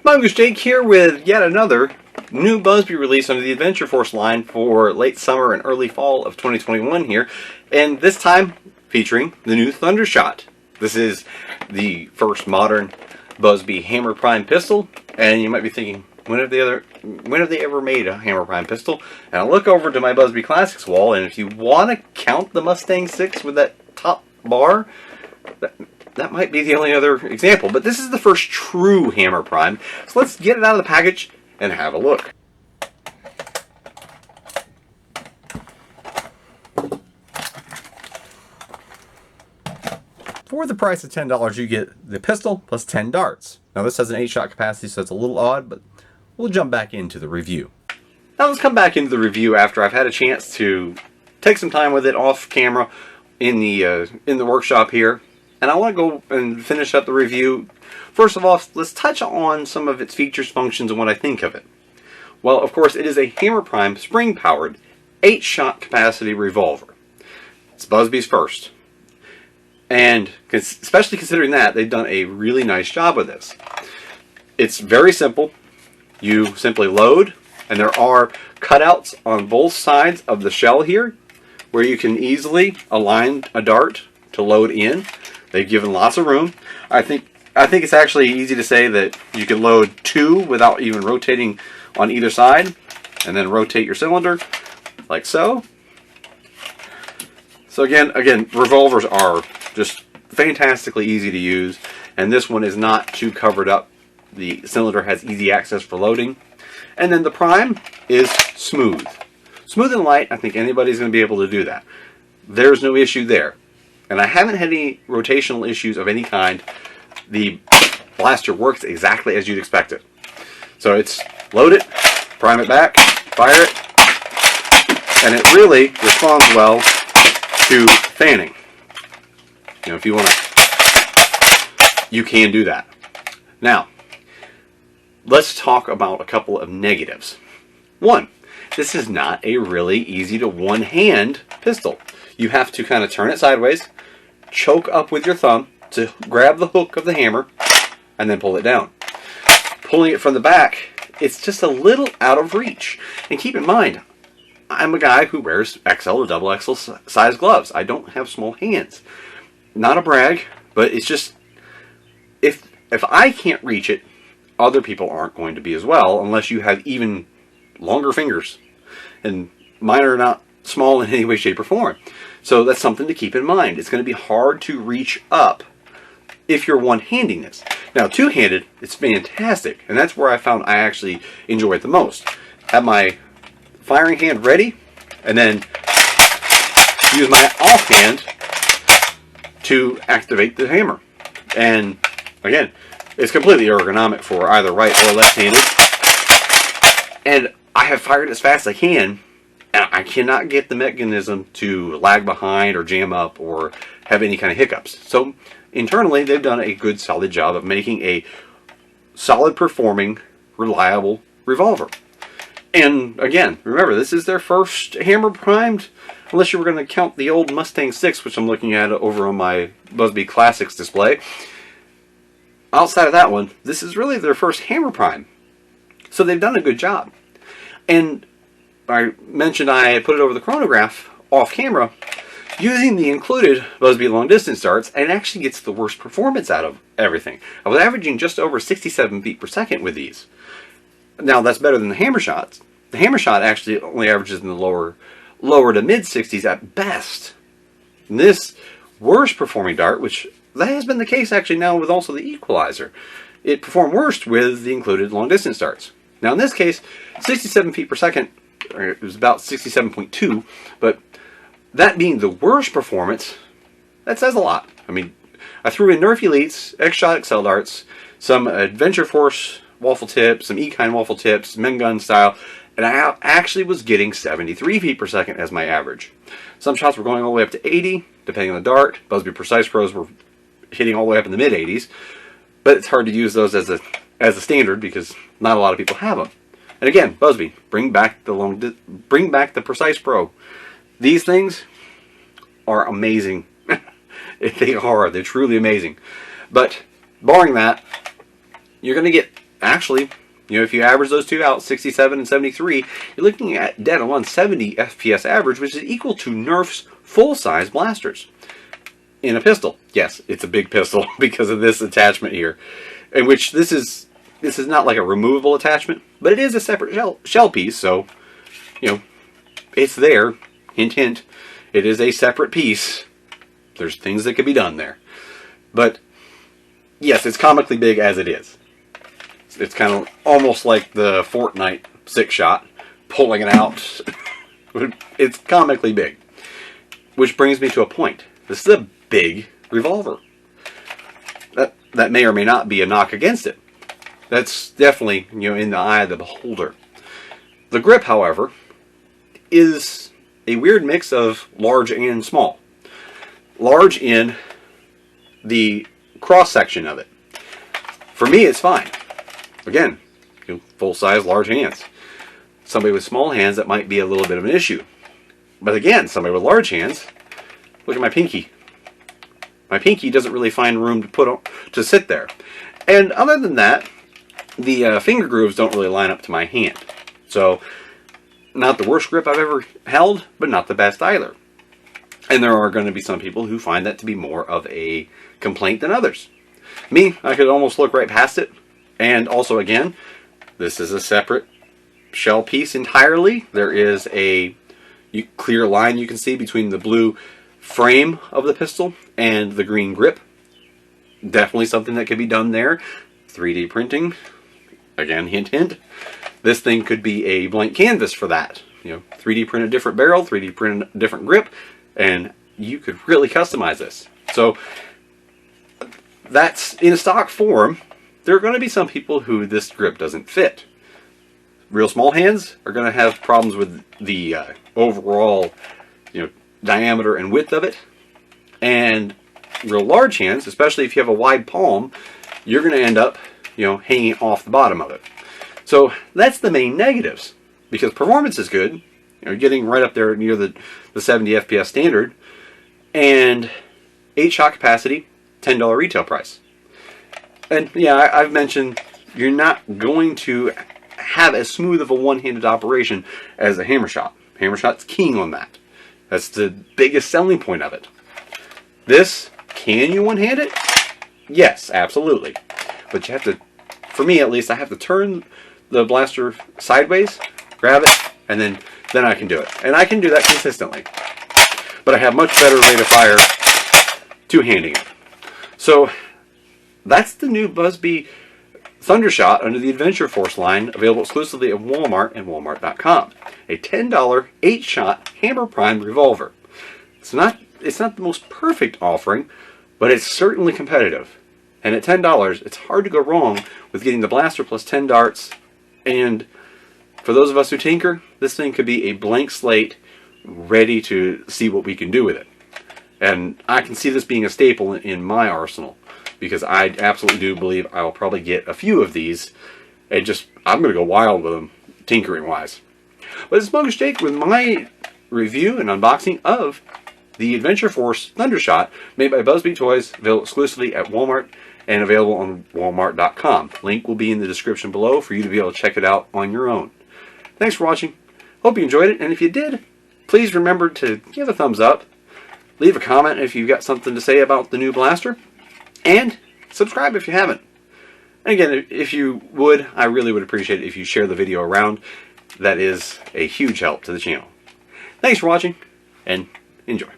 Mongoose Jake here with yet another new Busby release under the Adventure Force line for late summer and early fall of 2021 here, and this time featuring the new Thundershot. This is the first modern Busby Hammer Prime pistol, and you might be thinking, when have they ever made a Hammer Prime pistol? And I look over to my Busby Classics wall, and if you want to count the Mustang 6 with that top bar, that might be the only other example, but this is the first true Hammer Prime. So let's get it out of the package and have a look. For the price of $10, you get the pistol plus 10 darts. Now this has an 8-shot capacity, so it's a little odd, but we'll jump back into the review. Now let's come back into the review after I've had a chance to take some time with it off camera in the workshop here. And I want to go and finish up the review. First of all, let's touch on some of its features, functions, and what I think of it. Well, of course, it is a Hammer Prime spring-powered 8-shot capacity revolver. It's Busby's first. And especially considering that, they've done a really nice job with this. It's very simple. You simply load, and there are cutouts on both sides of the shell here where you can easily align a dart to load in. They've given lots of room. I think it's actually easy to say that you can load 2 without even rotating on either side, and then rotate your cylinder like so. So again, revolvers are just fantastically easy to use, and this one is not too covered up. The cylinder has easy access for loading, and then the prime is smooth. Smooth and light. I think anybody's going to be able to do that. There's no issue there. And I haven't had any rotational issues of any kind. The blaster works exactly as you'd expect it. So it's load it, prime it back, fire it, and it really responds well to fanning. You know, if you want to, you can do that. Now, let's talk about a couple of negatives. One, this is not a really easy to one-hand pistol. You have to kind of turn it sideways, choke up with your thumb to grab the hook of the hammer, and then pull it down. Pulling it from the back, it's just a little out of reach. And keep in mind, I'm a guy who wears XL or double XL size gloves. I don't have small hands. Not a brag, but it's just, if I can't reach it, other people aren't going to be as well, unless you have even longer fingers. And mine are not small in any way, shape, or form. So that's something to keep in mind. It's going to be hard to reach up if you're one-handing this. Now, two-handed, it's fantastic, and that's where I found I actually enjoy it the most. Have my firing hand ready, and then use my offhand to activate the hammer. And again, it's completely ergonomic for either right or left-handed. And I have fired as fast as I can, and I cannot get the mechanism to lag behind or jam up or have any kind of hiccups. So internally, they've done a good, solid job of making a solid performing, reliable revolver. And again, remember, this is their first Hammer Primed, unless you were going to count the old Mustang 6, which I'm looking at over on my Busby Classics display. Outside of that one, this is really their first Hammer Prime. So they've done a good job. And I mentioned I put it over the chronograph off camera. Using the included Busby long distance darts, and it actually gets the worst performance out of everything. I was averaging just over 67 feet per second with these. Now that's better than the Hammer Shots. The Hammer Shot actually only averages in the lower to mid 60s at best. And this worst performing dart, which that has been the case actually now with also the Equalizer, it performed worst with the included long distance darts. Now in this case, 67 feet per second, it was about 67.2, but that being the worst performance, that says a lot. I mean, I threw in Nerf Elites, X-Shot XL darts, some Adventure Force waffle tips, some E-Kind waffle tips, men gun style, and I actually was getting 73 feet per second as my average. Some shots were going all the way up to 80, depending on the dart. Busby Precise Pros were hitting all the way up in the mid 80s, but it's hard to use those as a standard because not a lot of people have them. And again, Busby, bring back the Precise Pro. These things are amazing. They're truly amazing. But barring that, you're going to get actually, if you average those two out, 67 and 73, you're looking at dead on 70 FPS average, which is equal to Nerf's full-size blasters in a pistol. Yes, it's a big pistol because of this attachment here, in which this is not like a removable attachment, but it is a separate shell piece, so, it's there. Hint, hint. It is a separate piece. There's things that could be done there. But, yes, it's comically big as it is. It's kind of almost like the Fortnite 6-shot, pulling it out. It's comically big. Which brings me to a point. This is a big revolver. That may or may not be a knock against it. That's definitely, in the eye of the beholder. The grip, however, is a weird mix of large and small. Large in the cross-section of it. For me, it's fine. Again, full-size, large hands. Somebody with small hands, that might be a little bit of an issue. But again, somebody with large hands, look at my pinky. My pinky doesn't really find room to sit there. And other than that, the finger grooves don't really line up to my hand. So, not the worst grip I've ever held, but not the best either. And there are going to be some people who find that to be more of a complaint than others. Me, I could almost look right past it. And also, again, this is a separate shell piece entirely. There is a clear line you can see between the blue frame of the pistol and the green grip. Definitely something that could be done there. 3D printing. Again, hint, hint. This thing could be a blank canvas for that. 3D print a different barrel, 3D print a different grip, and you could really customize this. So, that's in a stock form. There are going to be some people who this grip doesn't fit. Real small hands are going to have problems with the overall, diameter and width of it. And real large hands, especially if you have a wide palm, you're going to end up, hanging off the bottom of it. So that's the main negatives. Because performance is good, getting right up there near the 70 FPS standard, and 8-shot capacity, $10 retail price. And yeah, I've mentioned you're not going to have as smooth of a one-handed operation as a hammer shot. Hammer shot's king on that. That's the biggest selling point of it. This, can you one-hand it? Yes, absolutely. But you have to, for me at least, I have to turn the blaster sideways, grab it, and then I can do it. And I can do that consistently. But I have much better rate of fire two-handing it. So, that's the new Busby Thundershot under the Adventure Force line, available exclusively at Walmart and Walmart.com. A $10 8-shot hammer prime revolver. It's not the most perfect offering, but it's certainly competitive. And at $10, it's hard to go wrong with getting the blaster plus 10 darts. And for those of us who tinker, this thing could be a blank slate, ready to see what we can do with it. And I can see this being a staple in my arsenal, because I absolutely do believe I will probably get a few of these, and I'm going to go wild with them, tinkering-wise. But it's Monkish Jake with my review and unboxing of the Adventure Force Thundershot, made by Busby Toys, available exclusively at Walmart, and available on Walmart.com. Link will be in the description below for you to be able to check it out on your own. Thanks for watching. Hope you enjoyed it, and if you did, please remember to give a thumbs up, leave a comment if you've got something to say about the new blaster, and subscribe if you haven't. And again, if you would, I really would appreciate it if you share the video around. That is a huge help to the channel. Thanks for watching, and enjoy.